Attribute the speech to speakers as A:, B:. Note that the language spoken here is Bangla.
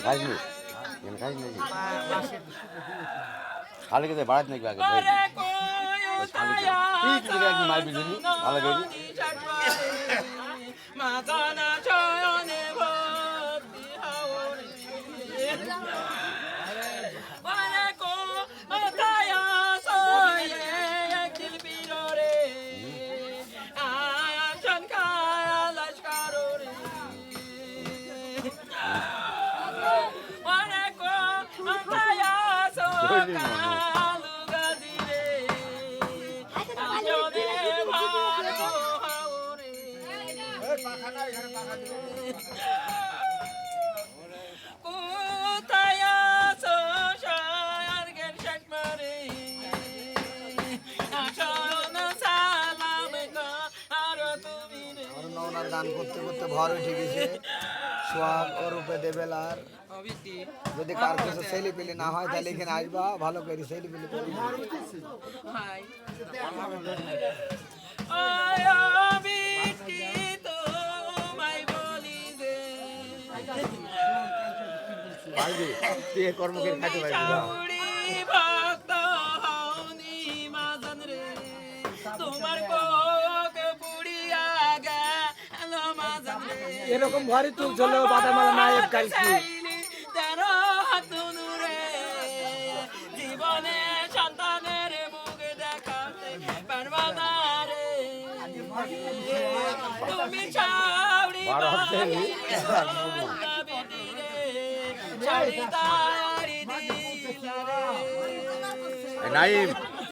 A: খাইনি খালি খেতে বাড়াত নাকি আগে একদিন মার পিছনি ভালো করি
B: গান করতে করতে ভর উঠে গেছে সোহাগ অরূপে দেবেলার যদি কার কাছে সেলি পেলে না হয় তাহলে এখানে আসবা ভালো করে সেলি পেলে কর্মকে খাইতে পারবি
C: এরকম ঘরে তুল চলো বাদামালা নায়ক কালকে
D: জীবনে সন্তানের মুখ দেখাতে পারবা না রে তুমি ছাউড়ি
A: নাইম